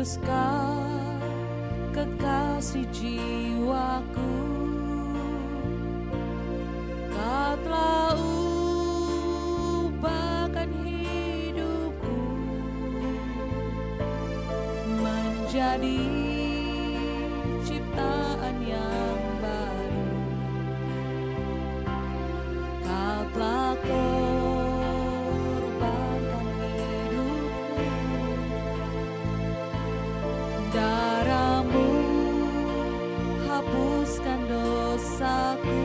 Yesus Kau kekasih jiwaku, Kau telah ubahkan hidupku menjadi ciptaan yang baru. Kau telah korbankan hidupmu, darah-Mu hapuskan dosaku.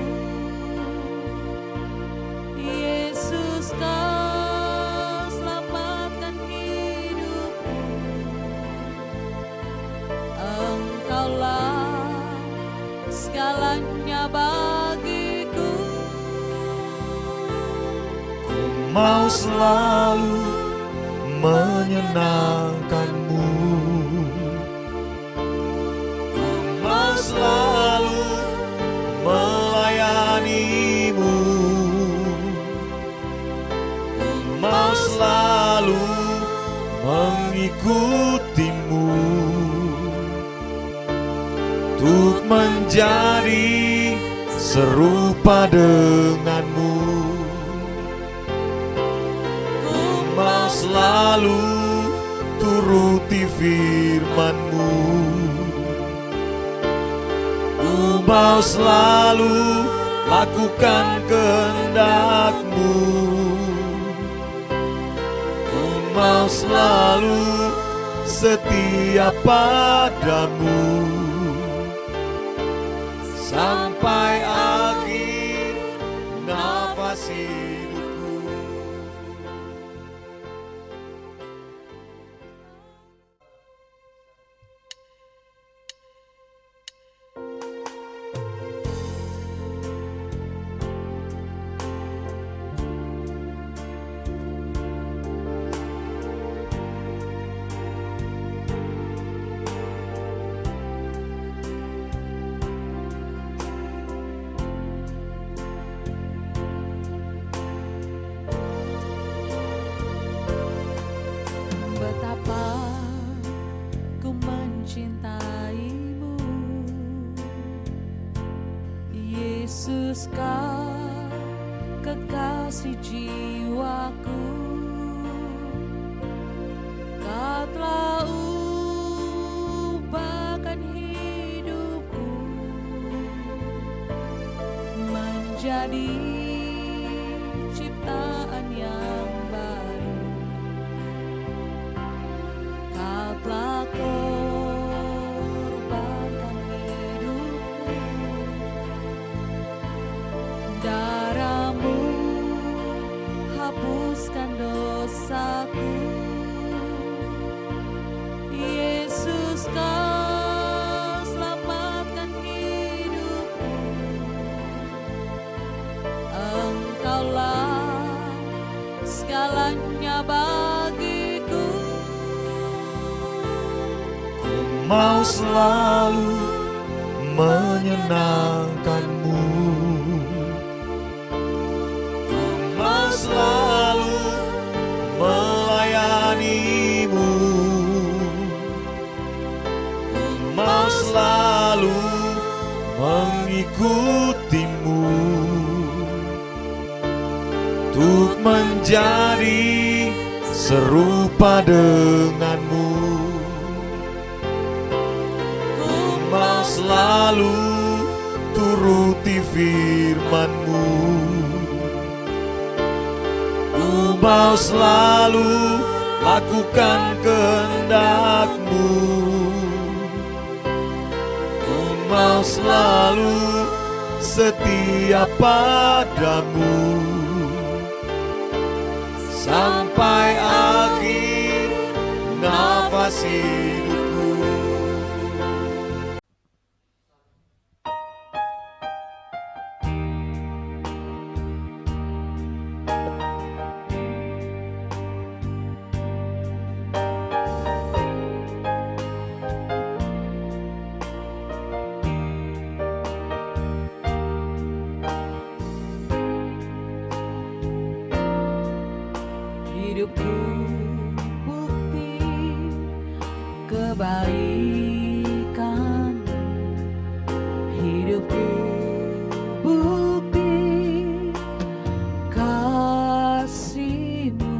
Yesus, Kau selamatkan hidupku. Engkaulah segalanya bagiku. Mau selalu menyenangkan-Mu, mau selalu melayani-Mu, mau selalu mengikuti-Mu, untuk menjadi serupa dengan-Mu. Mau selalu turuti firman-Mu, mau selalu lakukan kehendak-Mu, mau selalu setia padamu sampai akhir nafas hidupku. Betapa ku mencintaimu, Yesus, Kau kekasih jiwaku, Kau telah ubahkan hidupku menjadi ciptaan yang baru. Kau telah korbankan hidupmu, darah-Mu hapuskan dosaku. Yesus, Kau selamatkan hidupku. Engkaulah segalanya bagiku. Mau selalu menyenangkan-Mu, mau selalu melayani-Mu, mau selalu mengikuti-Mu, untuk menjadi serupa dengan-Mu. Mau selalu turuti firman-Mu, mau selalu lakukan kehendak-Mu, mau selalu setia padamu sampai akhir nafas hidupku. Hidupku bukti kebaikan, hidupku bukti kasih-Mu,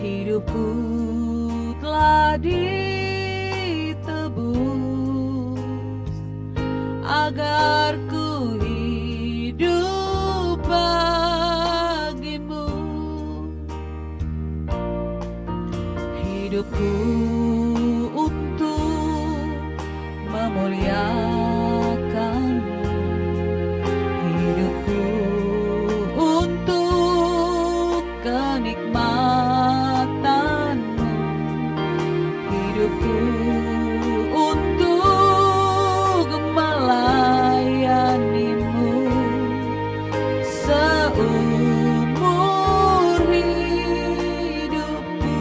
hidupku telah ditebus, agar ku hidup bagi-Mu. Hidupku untuk memuliakan-Mu, hidupku untuk kenikmatan-Mu, hidupku untuk melayani-Mu seumur hidupku.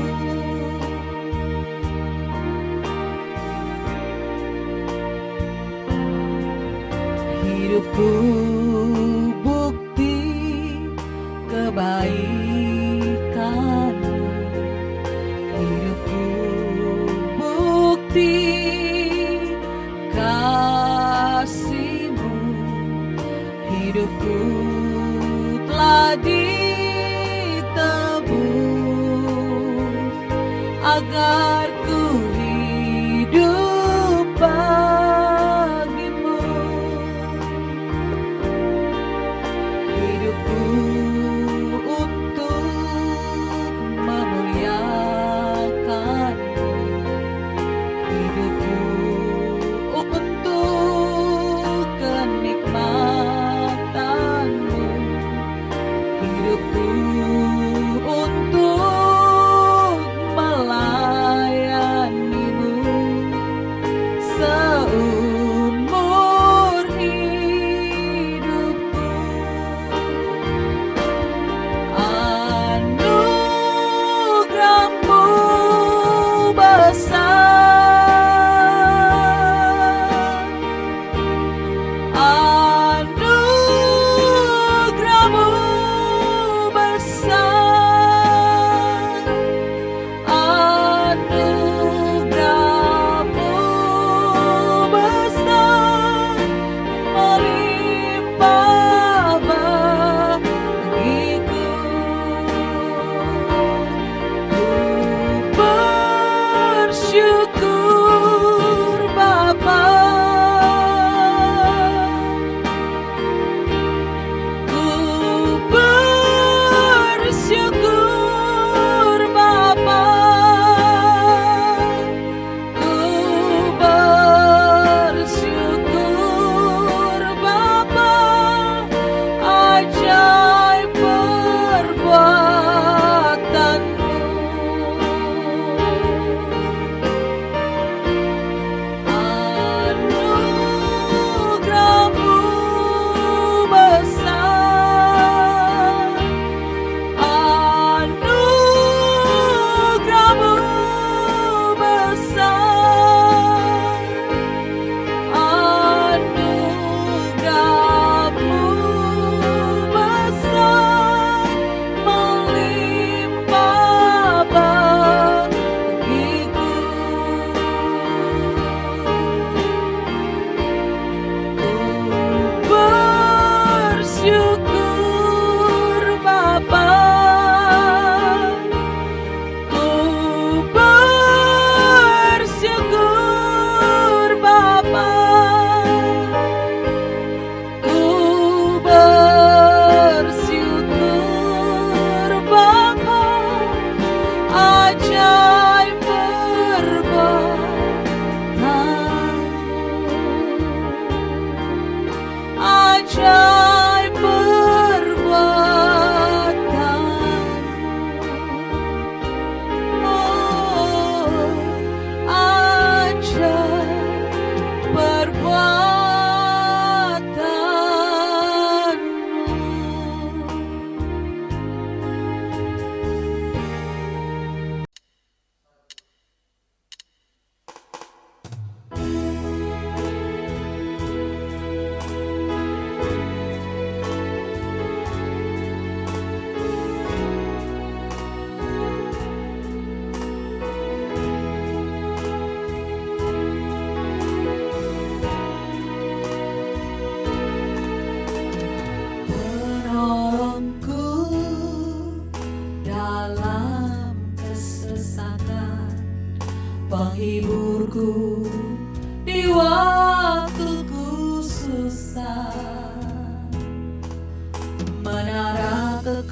Hidupku bukti kebaikan-Mu, hidupku bukti kasih-Mu, hidupku telah ditebus, agar ku hidup bagi-Mu. Hidupku untuk memuliakan-Mu, hidupku untuk kenikmatan-Mu, hidupku untuk melayani-Mu seumur hidupku. Anugerah-Mu besar, anugerah-Mu besar,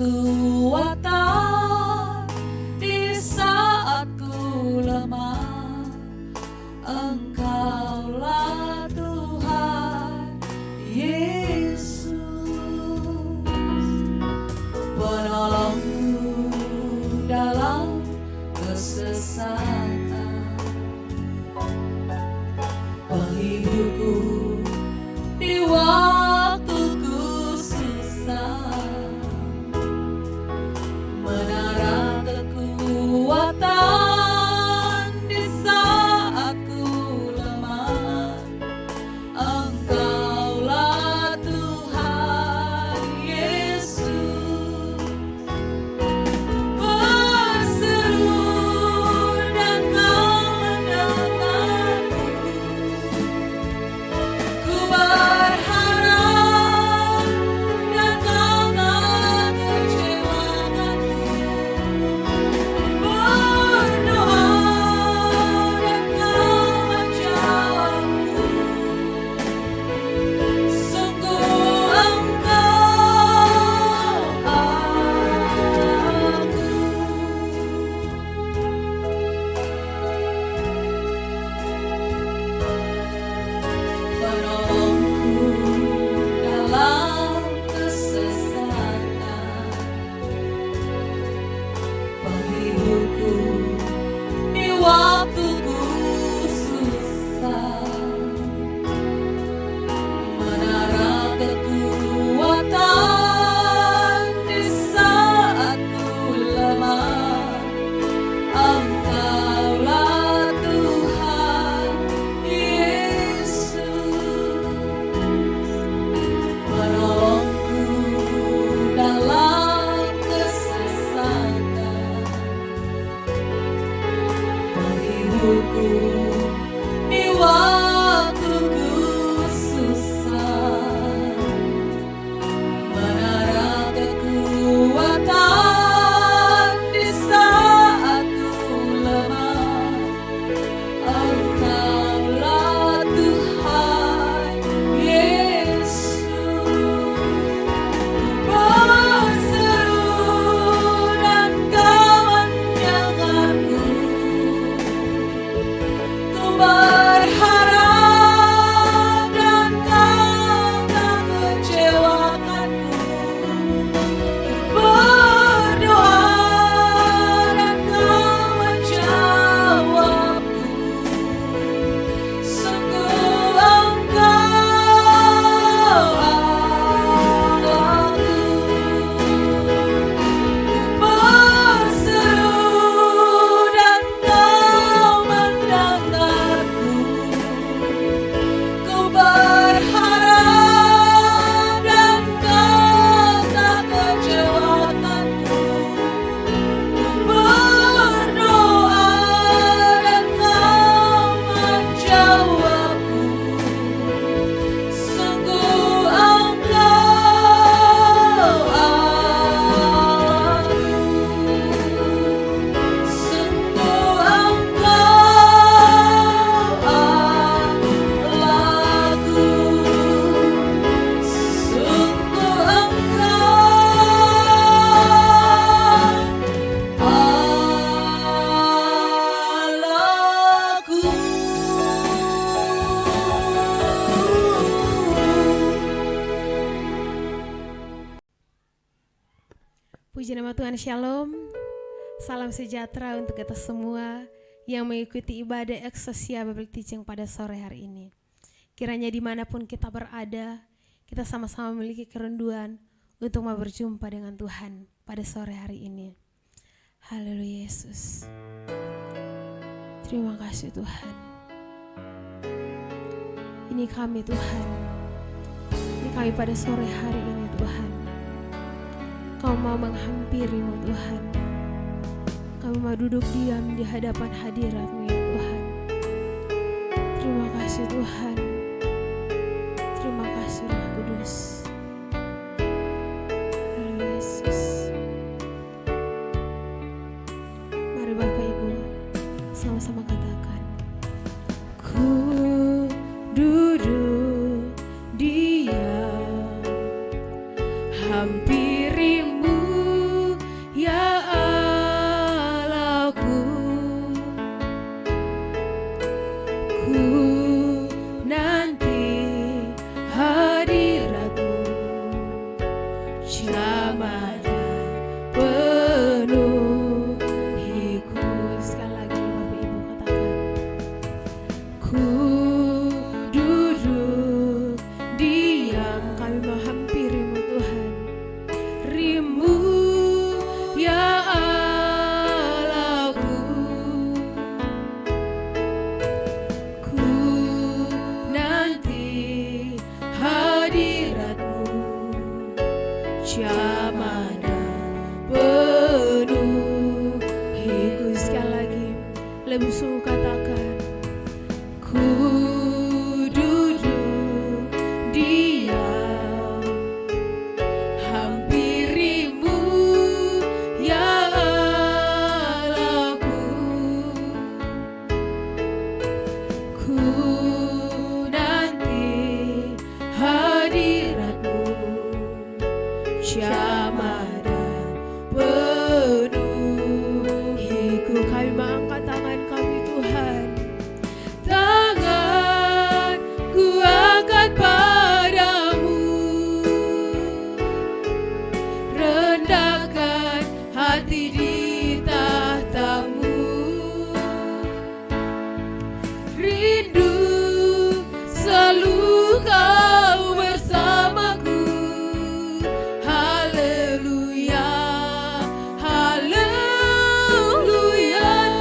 kekuatan di saat ku lemah. Engkaulah Tuhan Yesus, penolongku dalam kesesatan, penghiburku di waktuku susah, menara kekuatan di saat ku lemah. Engkaulah Tuhan Yesus, berseru dan kau mendengarku. Ku berharap dan kau tak kecewakanku. Berdoa dan kau menjawabku. Sungguh engkau aku. Penolongku dalam kesesatan, penghiburku di waktuku susah, menara kekuatan di saat ku lemah. Engkaulah Tuhan Yesus, penolongku dalam kesesatan, penghiburku di waktuku susah, menara kekuatan di saat ku lemah. Engkaulah Tuhan Yesus, berseru dan kau mendengarku. Ku berharap dan kau tak kecewakanku. Berdoa dan kau menjawabku. Sungguh engkau aku. Berseru dan kau mendengarku. Ku berharap dan kau tak kecewakanku. Berdoa dan kau menjawabku. Sungguh engkau aku. Sungguh engkau laku. Sungguh Allahku. Puji nama Tuhan, Shalom. Salam sejahtera untuk kita semua yang mengikuti ibadah Eksosia Bible Teaching pada sore hari ini. Kiranya dimanapun kita berada, kita sama-sama memiliki kerinduan untuk mau berjumpa dengan Tuhan pada sore hari ini. Haleluya Yesus. Terima kasih Tuhan. Ini kami Tuhan. Ini kami pada sore hari ini Tuhan. Kau mau menghampirimu Tuhan. Kami mau duduk diam di hadapan hadirat-Mu ya Tuhan. Terima kasih Tuhan. Terima kasih Roh Kudus. Haleluya Yesus. Mari Bapak Ibu sama-sama katakan. Ku duduk diam hampirimu Ramadan penuhiku. Sekali lagi Bapak Ibu katakan, ku duduk diam, kami menghampirimu Tuhan. Rindu ya Allahku, ku nanti hadiratmu, Ramadan penuhiku. Sekali lagi lebih sungguh katakan, ku duduk diam, hampirimu ya Allahku, ku nanti hadiratmu, Ramadan penuhiku. Kami mengangkat tangan kami Tuhan, tangan ku angkat padamu, rendahkan hati di tahtamu, rindu selalu kau bersamaku. Haleluya, haleluya.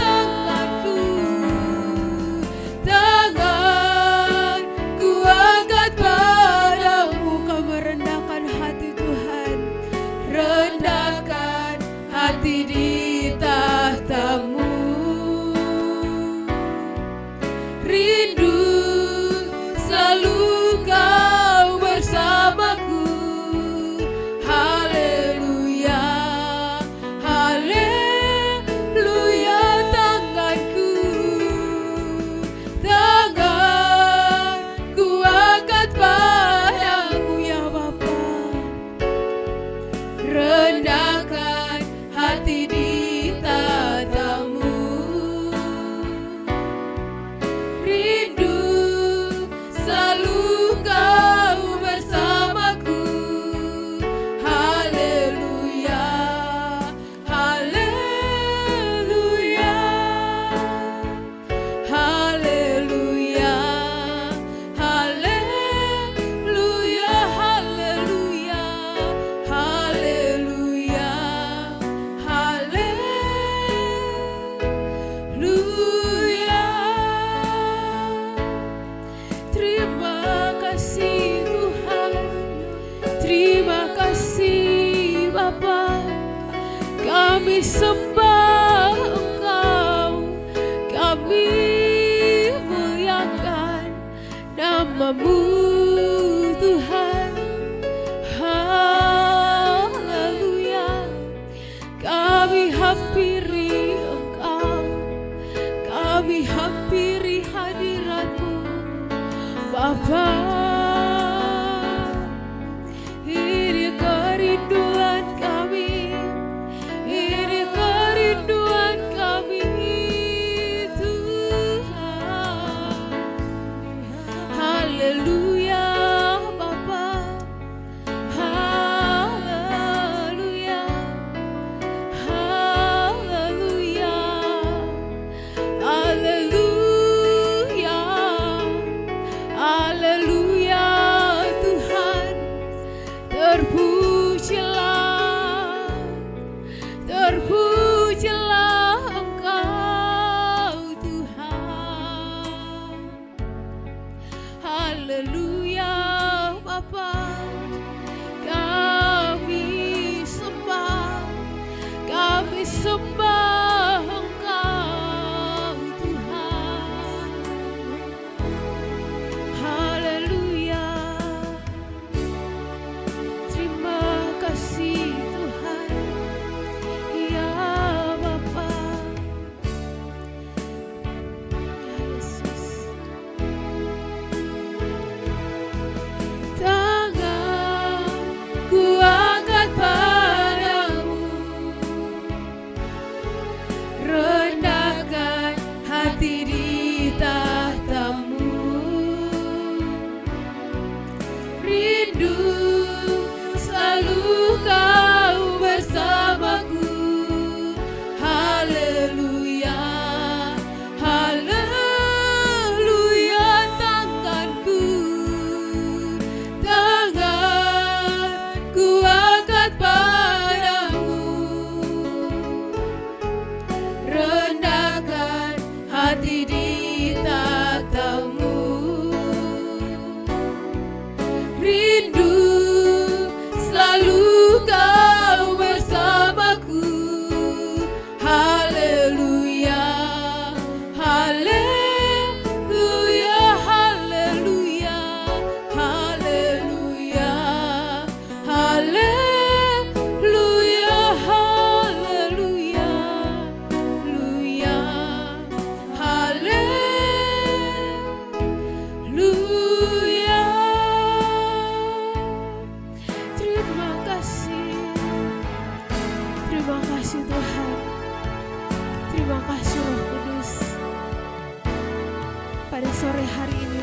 Tanganku, tanganku angkat padamu. Kau merendahkan hati Tuhan, rendahkan hati di tahtamu, rindu selalu kau bersamaku. Haleluya, haleluya. Tanganku, tanganku angkat padamu ya Bapa, rendahkan hati di tahtamu, rindu selalu kau bersamaku. Haleluya, haleluya, haleluya, haleluya, haleluya, haleluya, haleluya. Terima kasih Tuhan, terima kasih Bapa. Kami sembah Engkau, kami muliakan nama-Mu Tuhan. Haleluya. Kami hampiri Engkau, kami hampiri hadirat-Mu Bapa. Ini kerinduan kami, ini kerinduan kami Tuhan. Haleluya.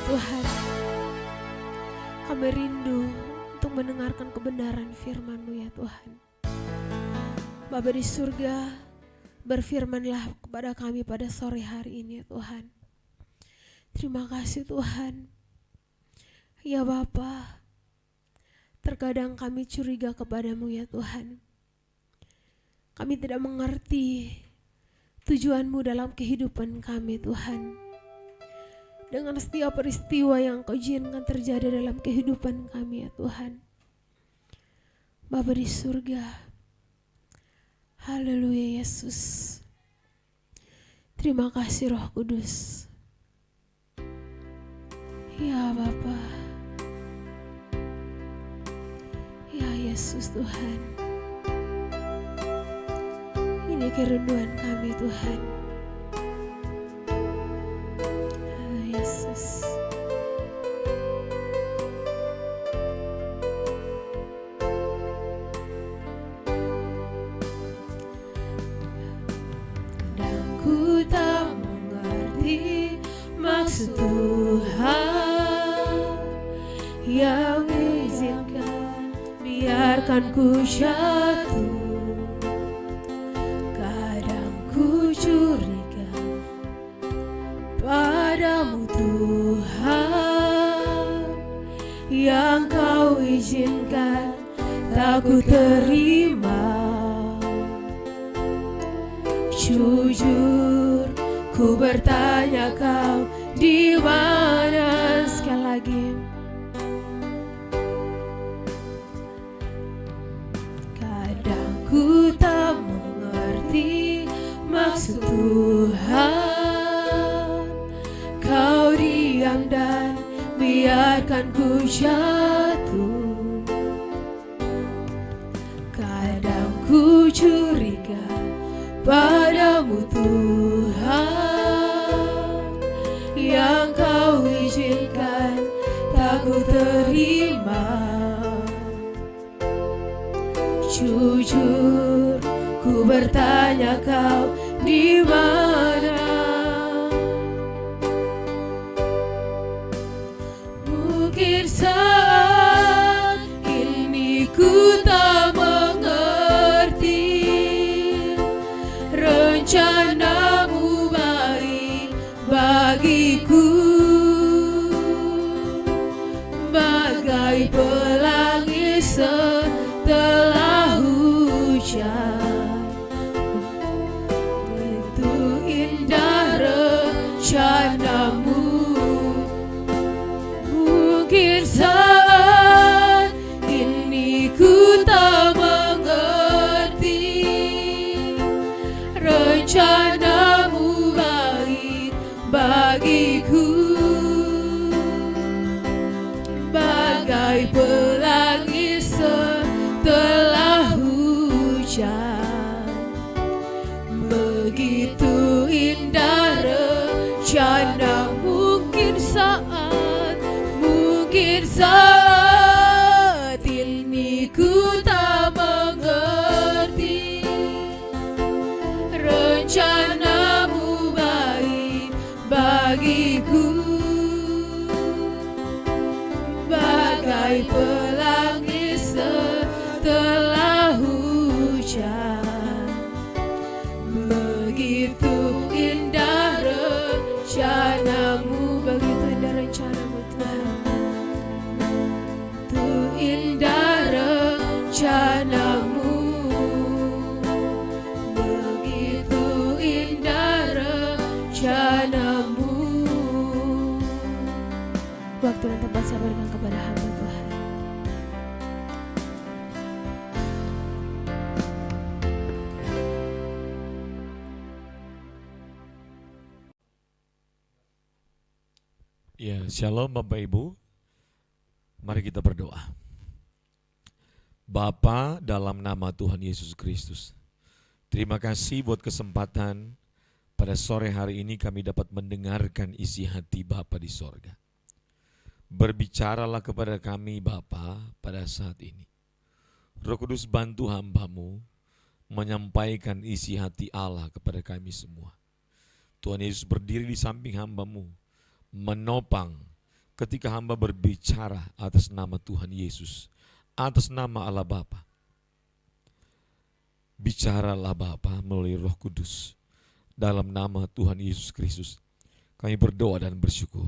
Tuhan. Kami rindu untuk mendengarkan kebenaran firman-Mu ya Tuhan. Bapa di surga, berfirmanlah kepada kami pada sore hari ini ya Tuhan. Terima kasih Tuhan. Ya Bapa, terkadang kami curiga kepadamu ya Tuhan. Kami tidak mengerti tujuan-Mu dalam kehidupan kami Tuhan. Dengan setiap peristiwa yang Kau izinkan terjadi dalam kehidupan kami ya Tuhan. Bapa di surga, haleluya Yesus. Terima kasih Roh Kudus. Ya Bapa, ya Yesus Tuhan. Ini kerinduan kami Tuhan. Ya Yesus. Dan ku tak mengerti maksud Tuhan yang izinkan biarkan ku jatuh. Kadang ku curiga padamu Tuhan, yang Kau izinkan tak ku terima. Jujur ku bertanya Kau di mana. Sekali lagi, kadang ku tak mengerti maksud Tuhan. Kau diam dan biarkan ku jatuh. Kadang ku curiga padamu Tuhan, yang Kau izinkan tak ku terima. Jujur ku bertanya Kau di mana. Mungkin saat ini ku tak mengerti rencana-Mu baik bagiku, bagai pelangi setelah hujan. Begitu indah rencana-Mu. Mungkin saat ini ku tak mengerti rencana-Mu baik bagiku, bagai pelangi setelah hujan. Begitu indah rencana. Mungkin saat ini ku tak mengerti rencana-Mu baik bagiku, bagai pelangi setelah hujan. Begitu indah rencana-Mu, begitu indah rencana-Mu Tuhan. Begitu indah rencana-Mu, begitu indah rencana-Mu. Waktu dan tempat saya berikan kepada hamba Tuhan. Ya, shalom Bapak Ibu. Mari kita berdoa. Bapa, dalam nama Tuhan Yesus Kristus, terima kasih buat kesempatan pada sore hari ini kami dapat mendengarkan isi hati Bapa di sorga. Berbicaralah kepada kami Bapa pada saat ini. Roh Kudus bantu hamba-Mu menyampaikan isi hati Allah kepada kami semua. Tuhan Yesus berdiri di samping hamba-Mu, menopang ketika hamba berbicara atas nama Tuhan Yesus, atas nama Allah Bapa. Bicaralah Bapa melalui Roh Kudus. Dalam nama Tuhan Yesus Kristus, kami berdoa dan bersyukur.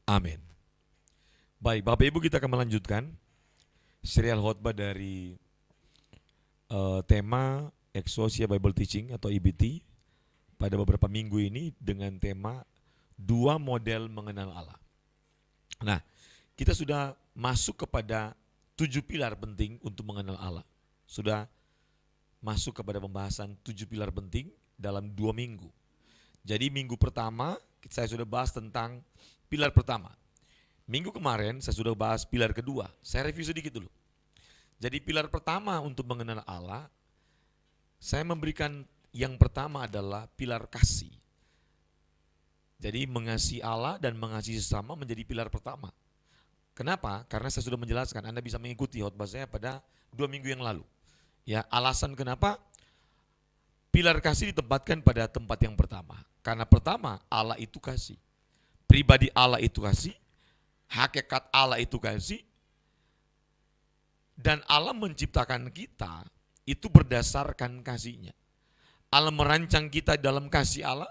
Amin. Baik, Bapak Ibu, kita akan melanjutkan serial khotbah dari tema Exousia Bible Teaching atau EBT pada beberapa minggu ini dengan tema 2 model mengenal Allah. Nah, kita sudah masuk kepada 7 pilar penting untuk mengenal Allah. Sudah masuk kepada pembahasan 7 pilar penting dalam 2 minggu. Jadi minggu pertama saya sudah bahas tentang pilar pertama. Minggu kemarin saya sudah bahas pilar kedua. Saya review sedikit dulu. Jadi pilar pertama untuk mengenal Allah, saya memberikan yang pertama adalah pilar kasih. Jadi mengasihi Allah dan mengasihi sesama menjadi pilar pertama. Kenapa? Karena saya sudah menjelaskan, Anda bisa mengikuti khotbah saya pada 2 minggu yang lalu. Ya, alasan kenapa pilar kasih ditempatkan pada tempat yang pertama. Karena pertama, Allah itu kasih. Pribadi Allah itu kasih, hakikat Allah itu kasih, dan Allah menciptakan kita itu berdasarkan kasihnya. Allah merancang kita dalam kasih Allah,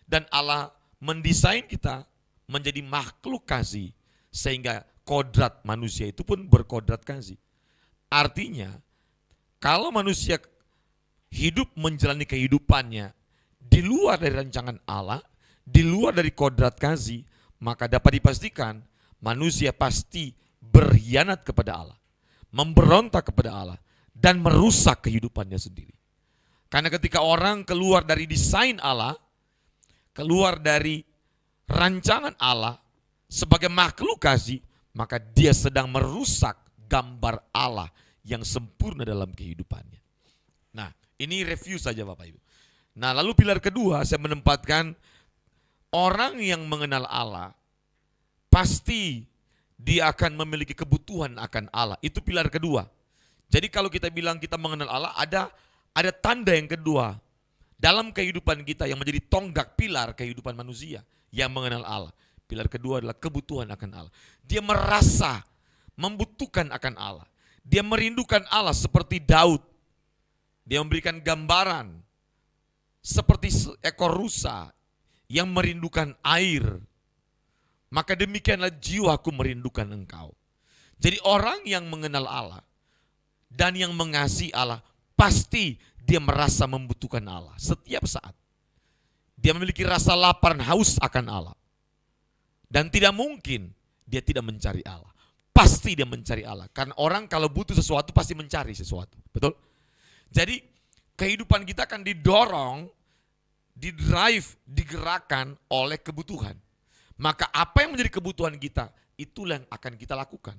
dan Allah mendesain kita menjadi makhluk kasih, sehingga kodrat manusia itu pun berkodrat kasih. Artinya, kalau manusia hidup menjalani kehidupannya di luar dari rancangan Allah, di luar dari kodrat kasih, maka dapat dipastikan manusia pasti berkhianat kepada Allah, memberontak kepada Allah, dan merusak kehidupannya sendiri. Karena ketika orang keluar dari desain Allah, keluar dari rancangan Allah sebagai makhluk kasih, maka dia sedang merusak gambar Allah yang sempurna dalam kehidupannya. Nah, ini review saja Bapak Ibu. Nah, lalu pilar kedua saya menempatkan orang yang mengenal Allah pasti dia akan memiliki kebutuhan akan Allah. Itu pilar kedua. Jadi kalau kita bilang kita mengenal Allah, ada tanda yang kedua dalam kehidupan kita yang menjadi tonggak pilar kehidupan manusia yang mengenal Allah. Pilar kedua adalah kebutuhan akan Allah. Dia merasa membutuhkan akan Allah. Dia merindukan Allah seperti Daud. Dia memberikan gambaran seperti seekor rusa yang merindukan air. Maka demikianlah jiwaku merindukan engkau. Jadi orang yang mengenal Allah dan yang mengasihi Allah, pasti dia merasa membutuhkan Allah setiap saat. Dia memiliki rasa lapar dan haus akan Allah. Dan tidak mungkin dia tidak mencari Allah. Pasti dia mencari Allah. Karena orang kalau butuh sesuatu pasti mencari sesuatu. Betul? Jadi kehidupan kita akan didorong, didrive, digerakkan oleh kebutuhan. Maka apa yang menjadi kebutuhan kita, itulah yang akan kita lakukan.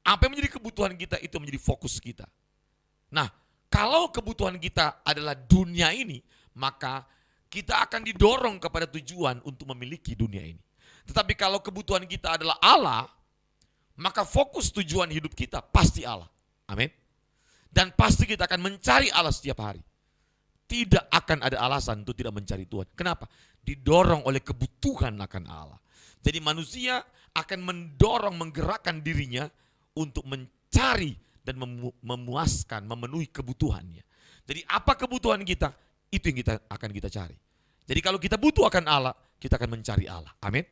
Apa yang menjadi kebutuhan kita, itu menjadi fokus kita. Nah, kalau kebutuhan kita adalah dunia ini, maka kita akan didorong kepada tujuan untuk memiliki dunia ini. Tetapi kalau kebutuhan kita adalah Allah, maka fokus tujuan hidup kita pasti Allah. Amin. Dan pasti kita akan mencari Allah setiap hari. Tidak akan ada alasan untuk tidak mencari Tuhan. Kenapa? Didorong oleh kebutuhan akan Allah. Jadi manusia akan mendorong, menggerakkan dirinya untuk mencari dan memuaskan, memenuhi kebutuhannya. Jadi apa kebutuhan kita, itu yang akan kita cari. Jadi kalau kita butuh akan Allah, kita akan mencari Allah. Amin.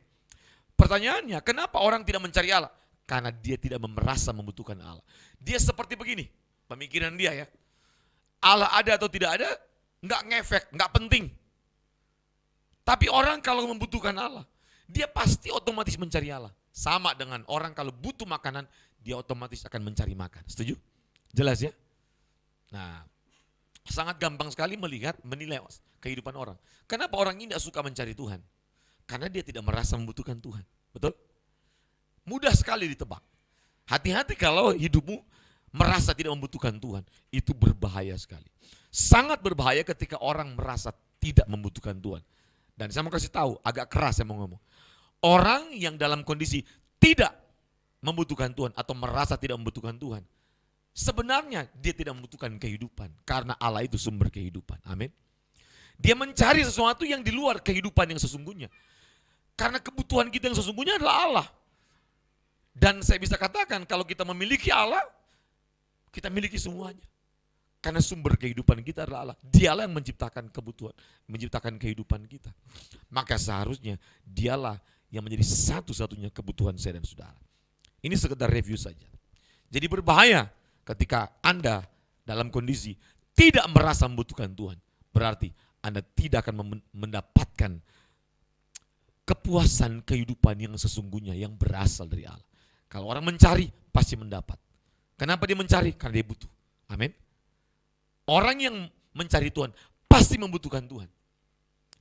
Pertanyaannya, kenapa orang tidak mencari Allah? Karena dia tidak merasa membutuhkan Allah. Dia seperti begini, pemikiran dia ya. Allah ada atau tidak ada, enggak ngefek, enggak penting. Tapi orang kalau membutuhkan Allah, dia pasti otomatis mencari Allah. Sama dengan orang kalau butuh makanan, dia otomatis akan mencari makan. Setuju? Jelas ya? Nah, sangat gampang sekali menilai kehidupan orang. Kenapa orang ini tidak suka mencari Tuhan? Karena dia tidak merasa membutuhkan Tuhan. Betul? Mudah sekali ditebak. Hati-hati kalau hidupmu merasa tidak membutuhkan Tuhan. Itu berbahaya sekali. Sangat berbahaya ketika orang merasa tidak membutuhkan Tuhan. Dan saya mau kasih tahu, agak keras saya mau ngomong. Orang yang dalam kondisi tidak membutuhkan Tuhan atau merasa tidak membutuhkan Tuhan, sebenarnya dia tidak membutuhkan kehidupan. Karena Allah itu sumber kehidupan. Amin. Dia mencari sesuatu yang di luar kehidupan yang sesungguhnya. Karena kebutuhan kita yang sesungguhnya adalah Allah. Dan saya bisa katakan kalau kita memiliki Allah, kita miliki semuanya. Karena sumber kehidupan kita adalah Allah. Dialah yang menciptakan kebutuhan, menciptakan kehidupan kita. Maka seharusnya dialah yang menjadi satu-satunya kebutuhan saya dan saudara. Ini sekedar review saja. Jadi berbahaya ketika Anda dalam kondisi tidak merasa membutuhkan Tuhan. Berarti Anda tidak akan mendapatkan kepuasan kehidupan yang sesungguhnya yang berasal dari Allah. Kalau orang mencari pasti mendapat. Kenapa dia mencari? Karena dia butuh. Amin. Orang yang mencari Tuhan pasti membutuhkan Tuhan.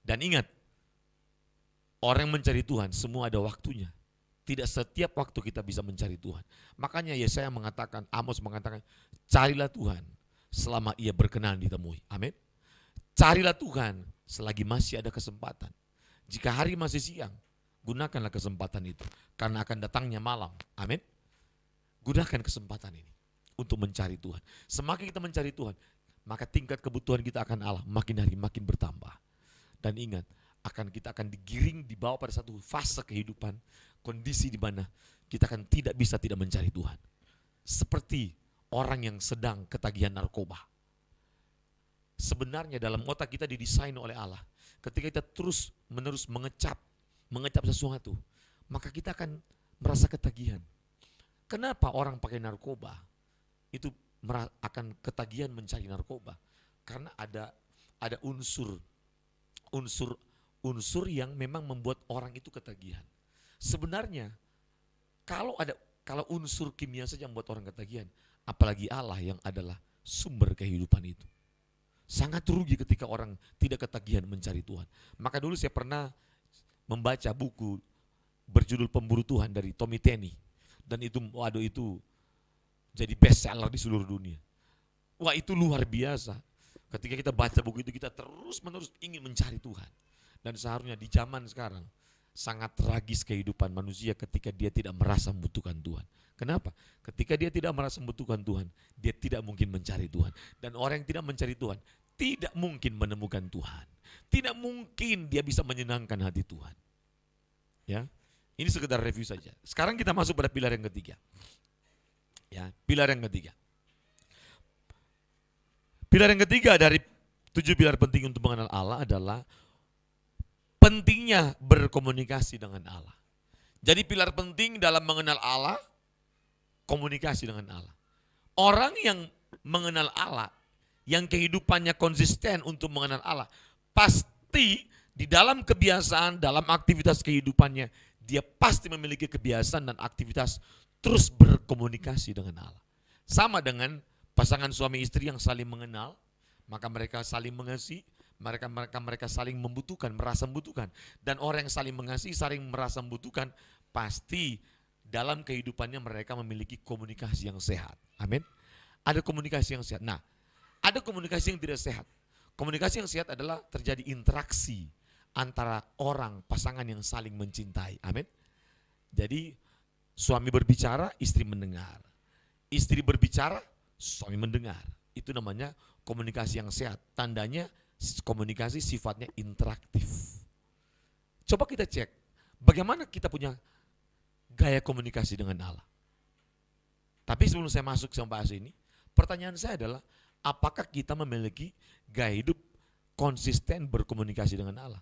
Dan ingat, orang yang mencari Tuhan semua ada waktunya. Tidak setiap waktu kita bisa mencari Tuhan. Makanya Yesaya mengatakan, Amos mengatakan, carilah Tuhan selama ia berkenan ditemui. Amin. Carilah Tuhan selagi masih ada kesempatan. Jika hari masih siang, gunakanlah kesempatan itu. Karena akan datangnya malam. Amin. Gunakan kesempatan ini untuk mencari Tuhan. Semakin kita mencari Tuhan, maka tingkat kebutuhan kita akan Allah makin hari makin bertambah. Dan ingat, kita akan digiring dibawa pada satu fase kehidupan, kondisi di mana kita akan tidak bisa tidak mencari Tuhan. Seperti orang yang sedang ketagihan narkoba. Sebenarnya dalam otak kita didesain oleh Allah. Ketika kita terus menerus mengecap sesuatu, maka kita akan merasa ketagihan. Kenapa orang pakai narkoba itu akan ketagihan mencari narkoba? Karena ada unsur yang memang membuat orang itu ketagihan. Sebenarnya kalau unsur kimia saja membuat orang ketagihan, apalagi Allah yang adalah sumber kehidupan itu. Sangat rugi ketika orang tidak ketagihan mencari Tuhan. Maka dulu saya pernah membaca buku berjudul Pemburu Tuhan dari Tommy Tenney. Dan itu jadi bestseller di seluruh dunia. Wah, itu luar biasa. Ketika kita baca buku itu, kita terus menerus ingin mencari Tuhan. Dan seharusnya di zaman sekarang sangat tragis kehidupan manusia ketika dia tidak merasa membutuhkan Tuhan. Kenapa? Ketika dia tidak merasa membutuhkan Tuhan, dia tidak mungkin mencari Tuhan. Dan orang yang tidak mencari Tuhan tidak mungkin menemukan Tuhan. Tidak mungkin dia bisa menyenangkan hati Tuhan. Ya, ini sekedar review saja. Sekarang kita masuk pada pilar yang ketiga. Ya, pilar yang ketiga. Pilar yang ketiga dari 7 pilar penting untuk mengenal Allah adalah pentingnya berkomunikasi dengan Allah. Jadi pilar penting dalam mengenal Allah, komunikasi dengan Allah. Orang yang mengenal Allah, yang kehidupannya konsisten untuk mengenal Allah, pasti di dalam kebiasaan, dalam aktivitas kehidupannya, dia pasti memiliki kebiasaan dan aktivitas terus berkomunikasi dengan Allah. Sama dengan pasangan suami istri yang saling mengenal, maka mereka saling mengasihi, mereka saling membutuhkan, merasa membutuhkan. Dan orang yang saling mengasihi, saling merasa membutuhkan, pasti dalam kehidupannya mereka memiliki komunikasi yang sehat. Amin. Ada komunikasi yang sehat. Nah, ada komunikasi yang tidak sehat. Komunikasi yang sehat adalah terjadi interaksi antara orang, pasangan yang saling mencintai. Amin. Jadi suami berbicara, istri mendengar. Istri berbicara, suami mendengar. Itu namanya komunikasi yang sehat. Tandanya komunikasi sifatnya interaktif. Coba kita cek, bagaimana kita punya gaya komunikasi dengan Allah. Tapi sebelum saya masuk sama bahas ini, pertanyaan saya adalah, apakah kita memiliki gaya hidup konsisten berkomunikasi dengan Allah?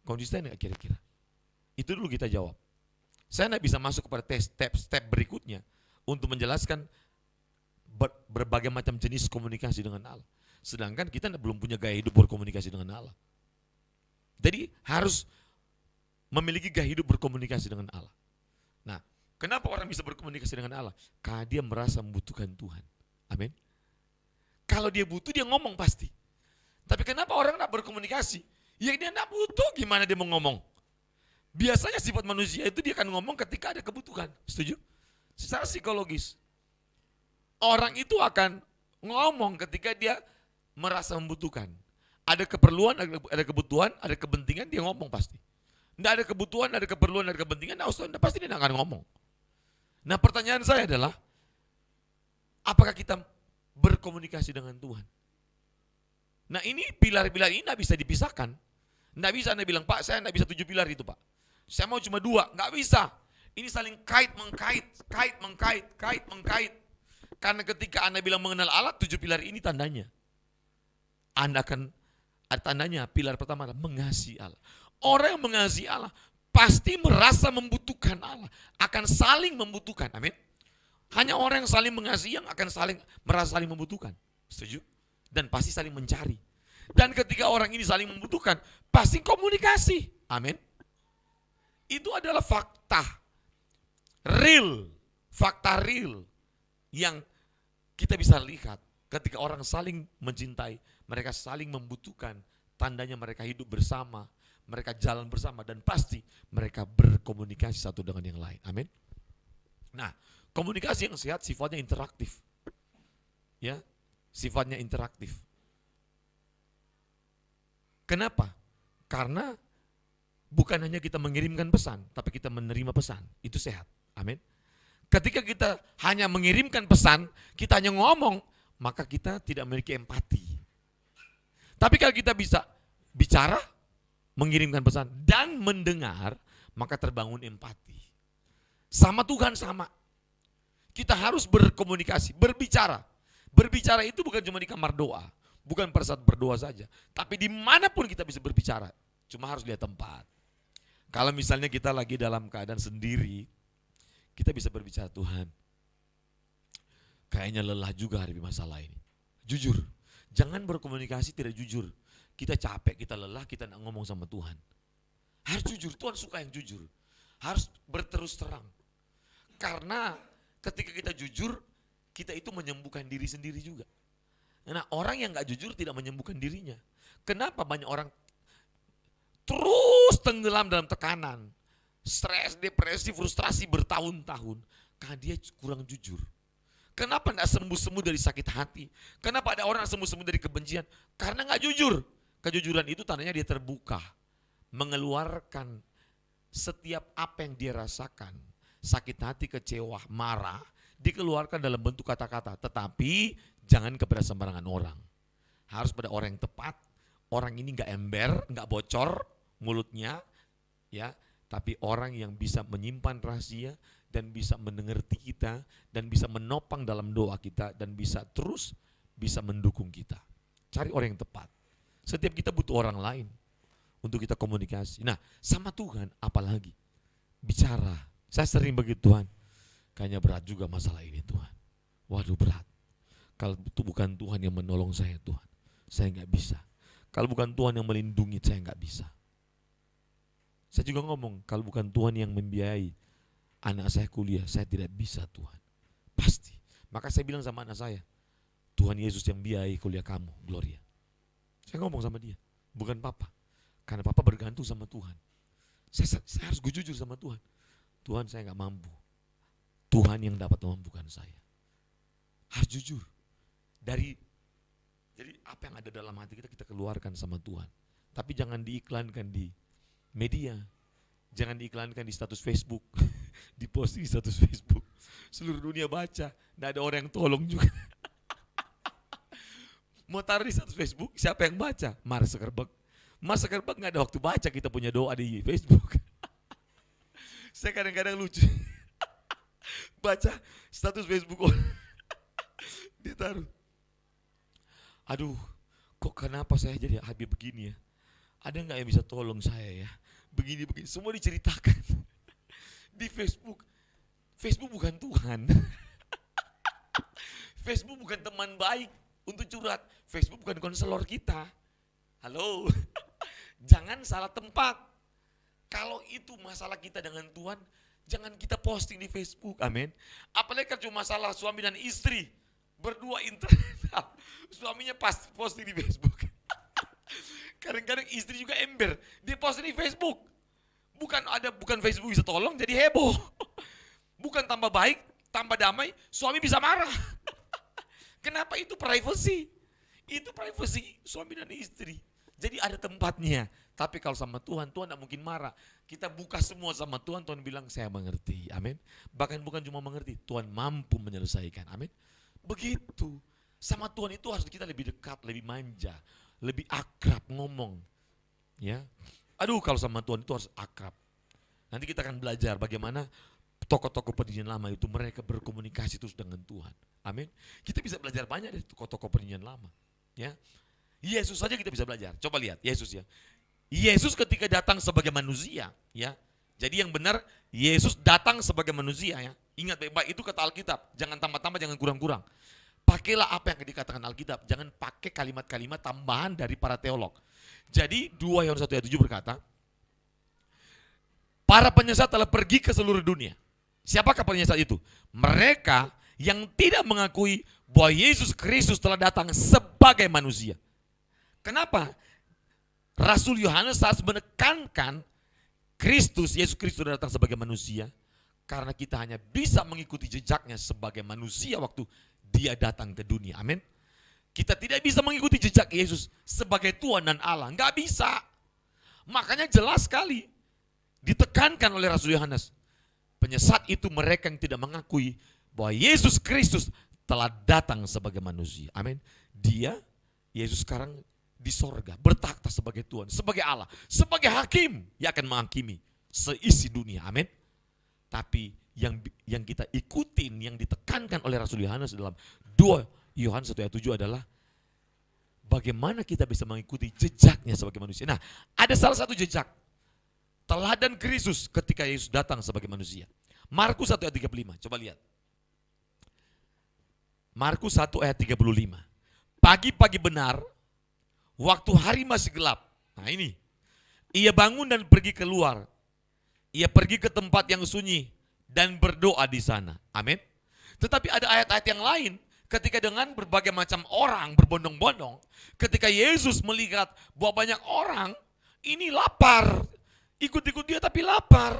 Konsisten nggak kira-kira? Itu dulu kita jawab. Saya tidak bisa masuk kepada step berikutnya untuk menjelaskan berbagai macam jenis komunikasi dengan Allah. Sedangkan kita belum punya gaya hidup berkomunikasi dengan Allah. Jadi harus memiliki gaya hidup berkomunikasi dengan Allah. Nah, kenapa orang bisa berkomunikasi dengan Allah? Karena dia merasa membutuhkan Tuhan. Amin. Kalau dia butuh, dia ngomong pasti. Tapi kenapa orang tidak berkomunikasi? Ya dia tidak butuh, gimana dia mau ngomong? Biasanya sifat manusia itu dia akan ngomong ketika ada kebutuhan. Setuju? Secara psikologis. Orang itu akan ngomong ketika dia merasa membutuhkan. Ada keperluan, ada kebutuhan, ada kepentingan, dia ngomong pasti. Tidak ada kebutuhan, ada keperluan, ada kepentingan, pasti dia tidak akan ngomong. Nah, pertanyaan saya adalah, apakah kita berkomunikasi dengan Tuhan? Nah, ini pilar-pilar ini tidak bisa dipisahkan. Tidak bisa Anda bilang, Pak, saya tidak bisa 7 pilar itu, Pak. Saya mau cuma 2, nggak bisa. Ini saling kait-mengkait. Karena ketika Anda bilang mengenal Allah, 7 pilar ini tandanya. Anda akan, ada tandanya, pilar pertama adalah mengasihi Allah. Orang yang mengasihi Allah pasti merasa membutuhkan Allah. Akan saling membutuhkan, amin. Hanya orang yang saling mengasihi yang akan merasa saling membutuhkan. Setuju? Dan pasti saling mencari. Dan ketika orang ini saling membutuhkan, pasti komunikasi. Amin. Itu adalah fakta real yang kita bisa lihat ketika orang saling mencintai, mereka saling membutuhkan, tandanya mereka hidup bersama, mereka jalan bersama, dan pasti mereka berkomunikasi satu dengan yang lain. Amin. Nah, komunikasi yang sehat sifatnya interaktif. Ya, sifatnya interaktif. Kenapa? Karena bukan hanya kita mengirimkan pesan, tapi kita menerima pesan. Itu sehat. Amin. Ketika kita hanya mengirimkan pesan, kita hanya ngomong, maka kita tidak memiliki empati. Tapi kalau kita bisa bicara, mengirimkan pesan, dan mendengar, maka terbangun empati. Sama Tuhan sama. Kita harus berkomunikasi, berbicara. Berbicara itu bukan cuma di kamar doa, bukan pada saat berdoa saja, tapi dimanapun kita bisa berbicara, cuma harus lihat tempat. Kalau misalnya kita lagi dalam keadaan sendiri, kita bisa berbicara, Tuhan, kayaknya lelah juga hadapi masalah ini. Jujur, jangan berkomunikasi tidak jujur. Kita capek, kita lelah, kita nak ngomong sama Tuhan. Harus jujur, Tuhan suka yang jujur. Harus berterus terang. Karena ketika kita jujur, kita itu menyembuhkan diri sendiri juga. Nah, orang yang gak jujur tidak menyembuhkan dirinya. Kenapa banyak orang terus tenggelam dalam tekanan, stres, depresi, frustrasi bertahun-tahun? Karena dia kurang jujur. Kenapa gak sembuh-sembuh dari sakit hati? Kenapa ada orang sembuh-sembuh dari kebencian? Karena gak jujur. Kejujuran itu tandanya dia terbuka, mengeluarkan setiap apa yang dia rasakan, sakit hati, kecewa, marah, dikeluarkan dalam bentuk kata-kata, tetapi jangan kepada sembarangan orang. Harus pada orang yang tepat. Orang ini gak ember, gak bocor mulutnya, ya, tapi orang yang bisa menyimpan rahasia dan bisa mengerti kita dan bisa menopang dalam doa kita dan bisa terus bisa mendukung kita. Cari orang yang tepat. Setiap kita butuh orang lain untuk kita komunikasi. Nah, sama Tuhan apalagi bicara. Saya sering begitu, Tuhan, kayaknya berat juga masalah ini, Tuhan. Waduh, berat. Kalau itu bukan Tuhan yang menolong saya, Tuhan, saya nggak bisa. Kalau bukan Tuhan yang melindungi, saya nggak bisa. Saya juga ngomong, kalau bukan Tuhan yang membiayai anak saya kuliah, saya tidak bisa, Tuhan. Pasti. Maka saya bilang sama anak saya, Tuhan Yesus yang biayai kuliah kamu, Gloria. Saya ngomong sama dia, bukan papa. Karena papa bergantung sama Tuhan. Saya harus jujur sama Tuhan. Tuhan, saya nggak mampu. Tuhan yang dapat memampukan saya. Harus jujur. Jadi apa yang ada dalam hati kita, kita keluarkan sama Tuhan. Tapi jangan diiklankan di media. Jangan diiklankan di status Facebook. Diposting di status Facebook. Seluruh dunia baca. Nggak ada orang yang tolong juga. Mau taruh di status Facebook, siapa yang baca? Mark Zuckerberg. Mark Zuckerberg nggak ada waktu baca kita punya doa di Facebook. Saya kadang-kadang lucu. Baca status Facebook ditaruh. Aduh, kok kenapa saya jadi Habib begini ya? Ada nggak yang bisa tolong saya ya? Begini-begini, semua diceritakan di Facebook. Facebook bukan Tuhan. Facebook bukan teman baik untuk curhat. Facebook bukan konselor kita. Halo, jangan salah tempat. Kalau itu masalah kita dengan Tuhan, jangan kita posting di Facebook, amin. Apalagi kalau cuma masalah suami dan istri, berdua internet, suaminya pas posting di Facebook. Kadang-kadang istri juga ember, dia posting di Facebook. Bukan Facebook bisa tolong, jadi heboh. Bukan tambah baik, tambah damai, suami bisa marah. Kenapa? Itu privacy. Itu privacy suami dan istri. Jadi ada tempatnya. Tapi kalau sama Tuhan, Tuhan tidak mungkin marah. Kita buka semua sama Tuhan, Tuhan bilang saya mengerti. Amin. Bahkan bukan cuma mengerti, Tuhan mampu menyelesaikan. Amin. Begitu. Sama Tuhan itu harus kita lebih dekat, lebih manja, lebih akrab ngomong. Ya. Aduh, kalau sama Tuhan itu harus akrab. Nanti kita akan belajar bagaimana tokoh-tokoh perjanjian lama itu mereka berkomunikasi terus dengan Tuhan. Amin. Kita bisa belajar banyak dari tokoh-tokoh perjanjian lama. Ya, Yesus saja kita bisa belajar. Coba lihat Yesus ya. Yesus ketika datang sebagai manusia, ya. Jadi yang benar Yesus datang sebagai manusia ya. Ingat baik-baik itu kata Alkitab. Jangan tambah-tambah, jangan kurang-kurang. Pakailah apa yang dikatakan Alkitab. Jangan pakai kalimat-kalimat tambahan dari para teolog. Jadi 2 Yohanes 1 ayat 7 berkata, para penyesat telah pergi ke seluruh dunia. Siapakah penyesat itu? Mereka yang tidak mengakui bahwa Yesus Kristus telah datang sebagai manusia. Kenapa? Rasul Yohanes harus menekankan Yesus Kristus datang sebagai manusia, karena kita hanya bisa mengikuti jejaknya sebagai manusia waktu dia datang ke dunia. Amin. Kita tidak bisa mengikuti jejak Yesus sebagai Tuhan dan Allah. Enggak bisa. Makanya jelas sekali ditekankan oleh Rasul Yohanes. Penyesat itu mereka yang tidak mengakui bahwa Yesus Kristus telah datang sebagai manusia. Amin. Yesus sekarang di sorga, bertakhta sebagai Tuhan, sebagai Allah, sebagai hakim yang akan menghakimi seisi dunia. Amin. Tapi yang kita ikutin, yang ditekankan oleh Rasul Yohanes dalam 2 Yohanes 1 ayat 7 adalah bagaimana kita bisa mengikuti jejaknya sebagai manusia. Nah, ada salah satu jejak teladan Kristus ketika Yesus datang sebagai manusia. Markus 1 ayat 35, coba lihat. Markus 1 ayat 35. Pagi-pagi benar, waktu hari masih gelap. Nah ini, ia bangun dan pergi keluar. Ia pergi ke tempat yang sunyi dan berdoa di sana. Amin. Tetapi ada ayat-ayat yang lain ketika dengan berbagai macam orang berbondong-bondong, ketika Yesus melihat bahwa banyak orang ini lapar, ikut-ikut dia tapi lapar.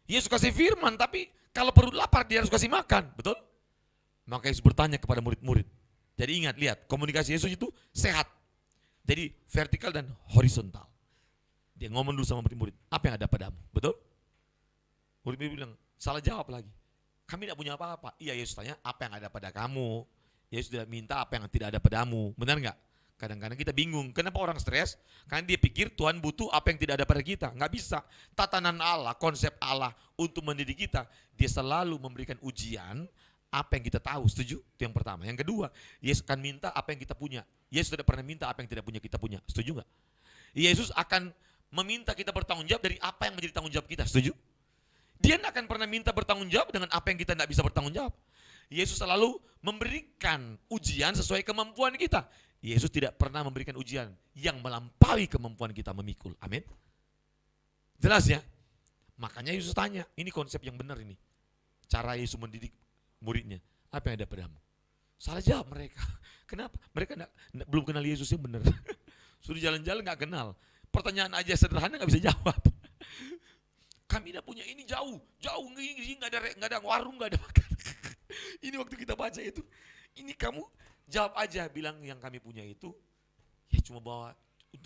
Yesus kasih firman tapi kalau perlu lapar dia harus kasih makan, betul? Maka Yesus bertanya kepada murid-murid. Jadi ingat, lihat, komunikasi Yesus itu sehat. Jadi vertikal dan horizontal. Dia ngomong dulu sama murid-murid, apa yang ada padamu, betul? Murid-murid bilang, salah jawab lagi. Kami tidak punya apa-apa. Iya, Yesus tanya, apa yang ada pada kamu? Yesus tidak minta apa yang tidak ada padamu. Benar nggak? Kadang-kadang kita bingung. Kenapa orang stres? Karena dia pikir Tuhan butuh apa yang tidak ada pada kita. Nggak bisa. Tatanan Allah, konsep Allah untuk mendidik kita, dia selalu memberikan ujian apa yang kita tahu. Setuju? Itu yang pertama. Yang kedua, Yesus akan minta apa yang kita punya. Yesus tidak pernah minta apa yang tidak punya kita punya. Setuju nggak? Yesus akan meminta kita bertanggung jawab dari apa yang menjadi tanggung jawab kita. Setuju? Dia tidak akan pernah minta bertanggung jawab dengan apa yang kita tidak bisa bertanggung jawab. Yesus selalu memberikan ujian sesuai kemampuan kita. Yesus tidak pernah memberikan ujian yang melampaui kemampuan kita memikul. Amin. Jelas ya? Makanya Yesus tanya, ini konsep yang benar ini. Cara Yesus mendidik muridnya, apa yang ada padamu? Salah jawab mereka. Kenapa? Mereka belum kenal Yesus yang benar. Sudah jalan-jalan gak kenal. Pertanyaan aja sederhana gak bisa jawab. Kami tidak punya ini jauh nggak ada warung, nggak ada makan. Ini waktu kita baca itu, ini kamu jawab aja, bilang yang kami punya itu ya cuma bawa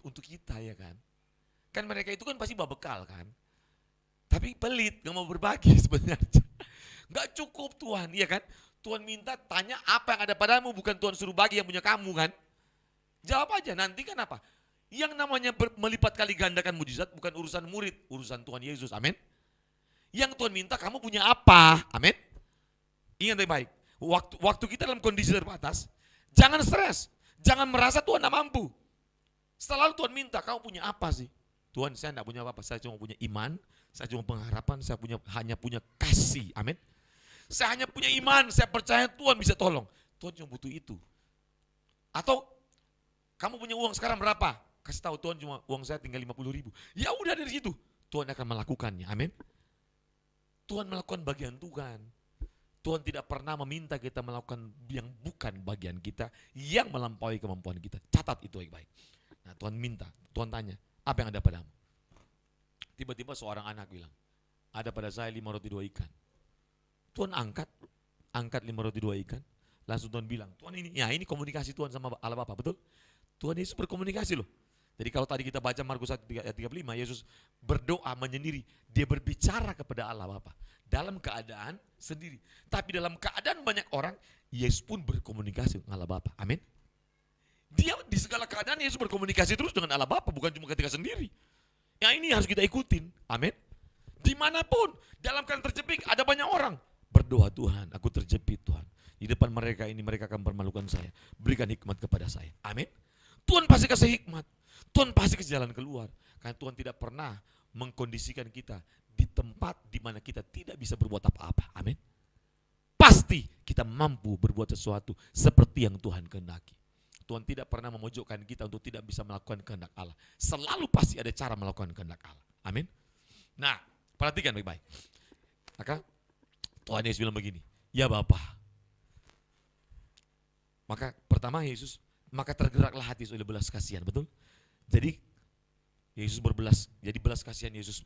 untuk kita ya kan. Kan mereka itu kan pasti bawa bekal kan. Tapi pelit, nggak mau berbagi sebenarnya. Nggak cukup Tuhan, ya kan? Tuhan minta tanya apa yang ada padamu, bukan Tuhan suruh bagi yang punya kamu kan. Jawab aja, nanti kan apa? Yang namanya melipat kali gandakan mujizat bukan urusan murid, urusan Tuhan Yesus, amin. Yang Tuhan minta kamu punya apa, amin. Ingat baik-baik, waktu kita dalam kondisi terbatas, jangan stres, jangan merasa Tuhan tidak mampu. Selalu Tuhan minta, kamu punya apa sih? Tuhan, saya tidak punya apa-apa, saya cuma punya iman, saya cuma pengharapan, saya hanya punya kasih, amin. Saya hanya punya iman, saya percaya Tuhan bisa tolong. Tuhan cuma butuh itu. Atau kamu punya uang sekarang berapa? Kasih tahu Tuhan, cuma uang saya tinggal 50.000. Ya udah dari situ, Tuhan akan melakukannya, amin. Tuhan melakukan bagian Tuhan. Tuhan tidak pernah meminta kita melakukan yang bukan bagian kita, yang melampaui kemampuan kita. Catat itu baik-baik. Nah Tuhan minta, Tuhan tanya, apa yang ada padamu? Tiba-tiba seorang anak bilang, ada pada saya 5 roti 2 ikan. Tuhan angkat 5 roti 2 ikan. Langsung Tuhan bilang, Tuhan ini komunikasi Tuhan sama Allah Bapa, betul? Tuhan Yesus berkomunikasi loh. Jadi kalau tadi kita baca Markus 1 ayat 35, Yesus berdoa menyendiri. Dia berbicara kepada Allah Bapa dalam keadaan sendiri. Tapi dalam keadaan banyak orang, Yesus pun berkomunikasi dengan Allah Bapa. Amin. Dia di segala keadaan Yesus berkomunikasi terus dengan Allah Bapa, bukan cuma ketika sendiri. Ya ini harus kita ikutin. Amin. Dimanapun, dalam keadaan terjepit, ada banyak orang. Berdoa, Tuhan, aku terjepit Tuhan. Di depan mereka ini, mereka akan mempermalukan saya. Berikan hikmat kepada saya. Amin. Tuhan pasti kasih hikmat. Tuhan pasti kasih jalan keluar. Karena Tuhan tidak pernah mengkondisikan kita di tempat di mana kita tidak bisa berbuat apa-apa. Amin. Pasti kita mampu berbuat sesuatu seperti yang Tuhan kehendaki. Tuhan tidak pernah memojokkan kita untuk tidak bisa melakukan kehendak Allah. Selalu pasti ada cara melakukan kehendak Allah. Amin. Nah, perhatikan baik-baik. Maka Tuhan Yesus bilang begini, ya Bapa. Maka pertama Yesus, maka tergeraklah hati oleh belas kasihan, betul? Jadi Yesus jadi belas kasihan Yesus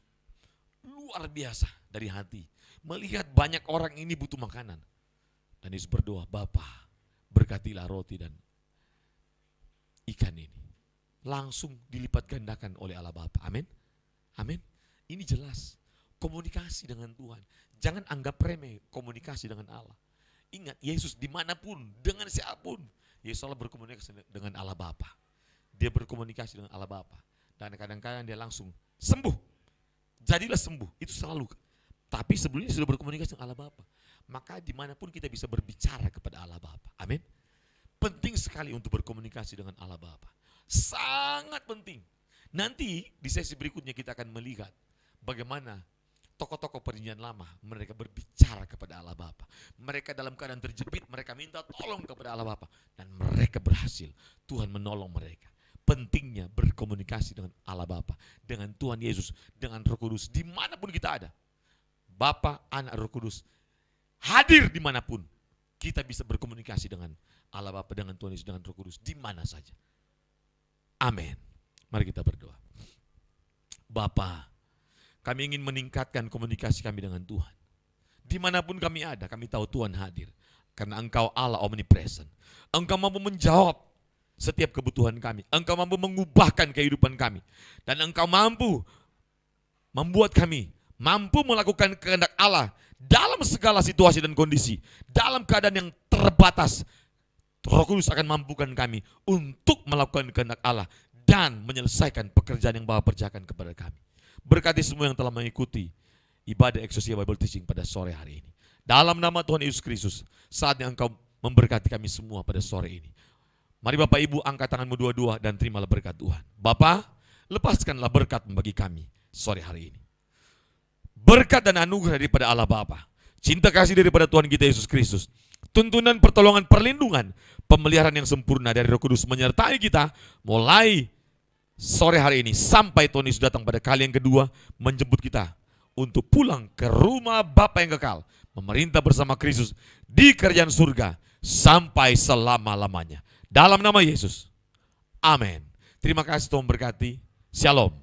luar biasa dari hati. Melihat banyak orang ini butuh makanan. Dan Yesus berdoa, Bapa, berkatilah roti dan ikan ini. Langsung dilipat gandakan oleh Allah Bapa. Amin. Amin. Ini jelas. Komunikasi dengan Tuhan. Jangan anggap remeh komunikasi dengan Allah. Ingat, Yesus dimanapun, dengan siapapun, Yesus selalu berkomunikasi dengan Allah Bapa. Dia berkomunikasi dengan Allah Bapa. Dan kadang-kadang dia langsung sembuh. Jadilah sembuh, itu selalu. Tapi sebelumnya sudah berkomunikasi dengan Allah Bapa. Maka dimanapun kita bisa berbicara kepada Allah Bapa. Amin. Penting sekali untuk berkomunikasi dengan Allah Bapa. Sangat penting. Nanti di sesi berikutnya kita akan melihat bagaimana tokoh-tokoh perjanjian lama mereka berbicara kepada Allah Bapa. Mereka dalam keadaan terjepit, mereka minta tolong kepada Allah Bapa dan mereka berhasil. Tuhan menolong mereka. Pentingnya berkomunikasi dengan Allah Bapa, dengan Tuhan Yesus, dengan Roh Kudus dimanapun kita ada. Bapa, Anak, Roh Kudus hadir dimanapun. Kita bisa berkomunikasi dengan Allah Bapa, dengan Tuhan Yesus, dengan Roh Kudus di mana saja. Amin. Mari kita berdoa. Bapa, kami ingin meningkatkan komunikasi kami dengan Tuhan. Dimanapun kami ada, kami tahu Tuhan hadir. Karena Engkau Allah omnipresent. Engkau mampu menjawab setiap kebutuhan kami. Engkau mampu mengubahkan kehidupan kami. Dan Engkau mampu membuat kami mampu melakukan kehendak Allah dalam segala situasi dan kondisi. Dalam keadaan yang terbatas, Roh Kudus akan mampukan kami untuk melakukan kehendak Allah dan menyelesaikan pekerjaan yang Bapa percayakan kepada kami. Berkati semua yang telah mengikuti ibadah Eksosia Bible Teaching pada sore hari ini. Dalam nama Tuhan Yesus Kristus, saatnya Engkau memberkati kami semua pada sore ini. Mari Bapak Ibu angkat tanganmu dua-dua dan terimalah berkat Tuhan. Bapa, lepaskanlah berkat bagi kami sore hari ini. Berkat dan anugerah daripada Allah Bapa, cinta kasih daripada Tuhan kita Yesus Kristus, tuntunan, pertolongan, perlindungan, pemeliharaan yang sempurna dari Roh Kudus menyertai kita mulai sore hari ini sampai Tuhan Yesus datang pada kali yang kedua menjemput kita untuk pulang ke rumah Bapa yang kekal, memerintah bersama Kristus di kerajaan surga sampai selama-lamanya. Dalam nama Yesus. Amin. Terima kasih, Tuhan berkati. Shalom.